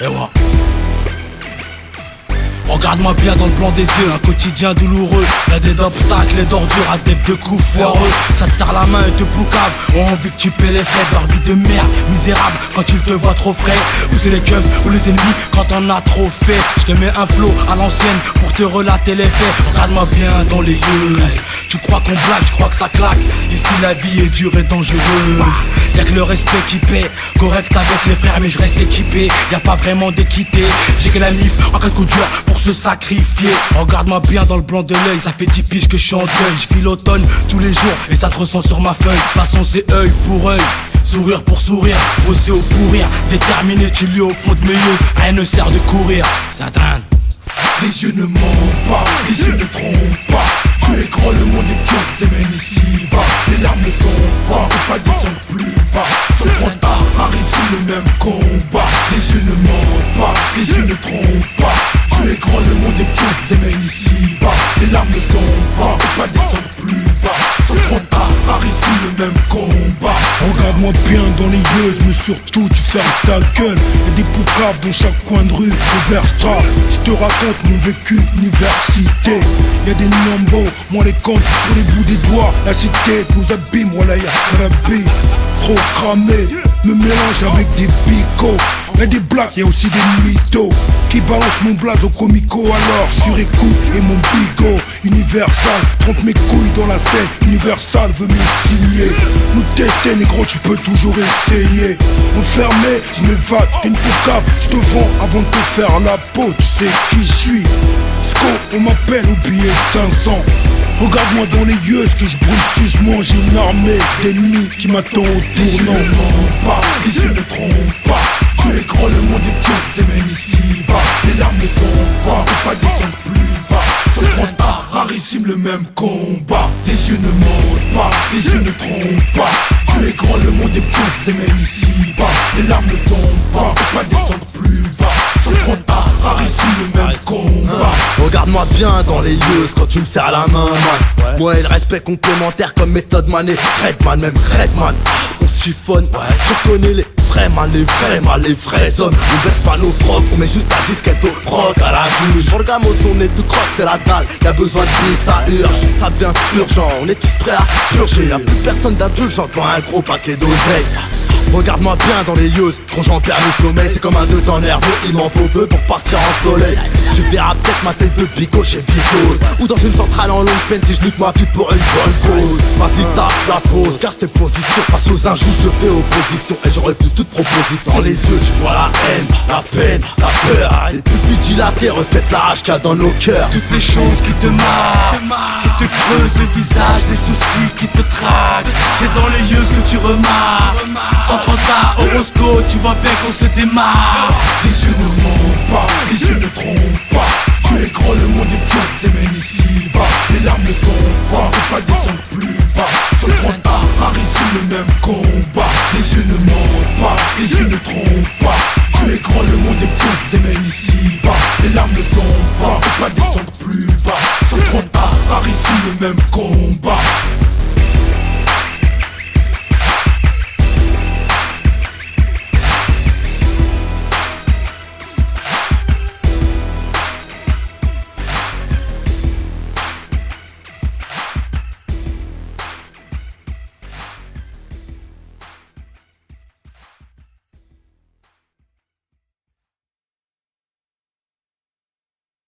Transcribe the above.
Et ouais. Regarde-moi bien dans le blanc des yeux, un quotidien douloureux. Y'a des obstacles et d'ordures, à des de coups foireux. Ça te serre la main et te boucave, ont envie que tu paies les frais de leur vie de merde, misérable quand ils te voient trop frais. Ou c'est les keufs ou les ennemis quand on a trop fait. Je te mets un flow à l'ancienne pour te relater les faits. Regarde-moi bien dans les yeux. Tu crois qu'on blague, je crois que ça claque. Ici la vie est dure et dangereuse. Y'a que le respect qui paie, correct avec les frères mais je reste équipé. Y'a pas vraiment d'équité, j'ai que la mif en cas de coup dur pour se sacrifier. Regarde-moi bien dans le blanc de l'œil, ça fait 10 piges que je suis en deuil. Je vis l'automne tous les jours et ça se ressent sur ma feuille. De toute façon c'est œil pour œil, sourire pour sourire, bosser au pourrir, déterminé, tu lis au fond de mes yeux. Rien ne sert de courir, ça traîne. Les yeux ne mentent pas, les yeux ne trompent pas. Tu es grand, le monde est pire, tes mains ici bas. Les larmes ne tombent pas, faut pas descendre plus bas. Sans prendre part ici le même combat. Les yeux ne mentent pas, les yeux ne trompent pas. Tu es grand, le monde est pire, tes mains ici bas. Les larmes ne tombent pas, faut pas descendre plus bas. Sans prendre part ici le même combat. Regarde-moi bien dans les yeux, mais surtout tu fermes ta gueule. Y'a des poucaves dans chaque coin de rue, au Verstra. Je te raconte mon vécu université. Y'a des numbos, moi les comptes sur les bouts des doigts. La cité nous abîme, voilà y'a rabbi. Trop cramé, me mélange avec des picots. Y'a des blagues, y'a aussi des mythos qui balancent mon blaze au comico. Alors sur écoute et mon bigot Universal trompe mes couilles dans la scène. Universal veut me signer. Nous tester négro, tu peux toujours essayer. Enfermé, je m'évade, t'es une poucave. Je te vends avant de te faire la peau. Tu sais qui je suis. Sco, on m'appelle au billet de 500. Regarde-moi dans les yeux, ce que je brûle si je mange une armée d'ennemis qui m'attend au tournant. Les yeux ne mentent pas, les yeux ne trompent pas. Tu es grand, le monde est pire, tes mains ici bas. Les larmes ne tombent pas, faut pas descendre plus bas. Sans prendre part, rarissime le même combat. Les yeux ne mentent pas, les yeux ne trompent pas. Tu es grand, le monde est pire, tes mains ici bas. Les larmes ne tombent pas, faut pas descendre plus bas. Sans prendre part, rarissime le même combat. Regarde-moi bien dans les yeux quand tu me serres la main, man. Moi et le respect complémentaire comme méthode man et Redman, même Redman. On se chiffonne, tu connais les vrais mal, les vrais hommes. On baisse pas nos frocs, on met juste la disquette au froc à la juge. Regarde mon son, on est tout croque, c'est la dalle. Y'a besoin de vite, ça urge, ça devient urgent. On est tous prêts à purger, y'a plus personne d'indulgent devant un gros paquet d'oseille. Regarde-moi bien dans les yeux, quand j'en perds le sommeil. C'est comme un deux temps nerveux, il m'en faut peu pour partir en soleil. Tu verras peut-être ma tête de bico chez Bicos, ou dans une centrale en longue peine si je nique ma vie pour une bonne cause. Vas-y tape la pause, car tes positions face aux injustes, je fais opposition. Et je refuse toute proposition. Dans les yeux tu vois la haine, la peine, la peur. Les pupilles dilatées reflètent la rage qu'il y a dans nos cœurs. Toutes les choses qui te marquent, qui te creusent le visage, des soucis qui te traquent. C'est dans les yeux ce que tu remarques. Sans trop tard, horoscope, tu vois bien qu'on se démarre. Les yeux ne mentent pas, les yeux ne trompent pas. Tu es grand, le monde est pire, tes mains ici bas. Les larmes ne tombent pas, faut pas descendre plus bas. Sans prendre part, ici le même combat. Les yeux ne mentent pas, les yeux ne trompent pas. Tu es grand, le monde est pire, tes mains ici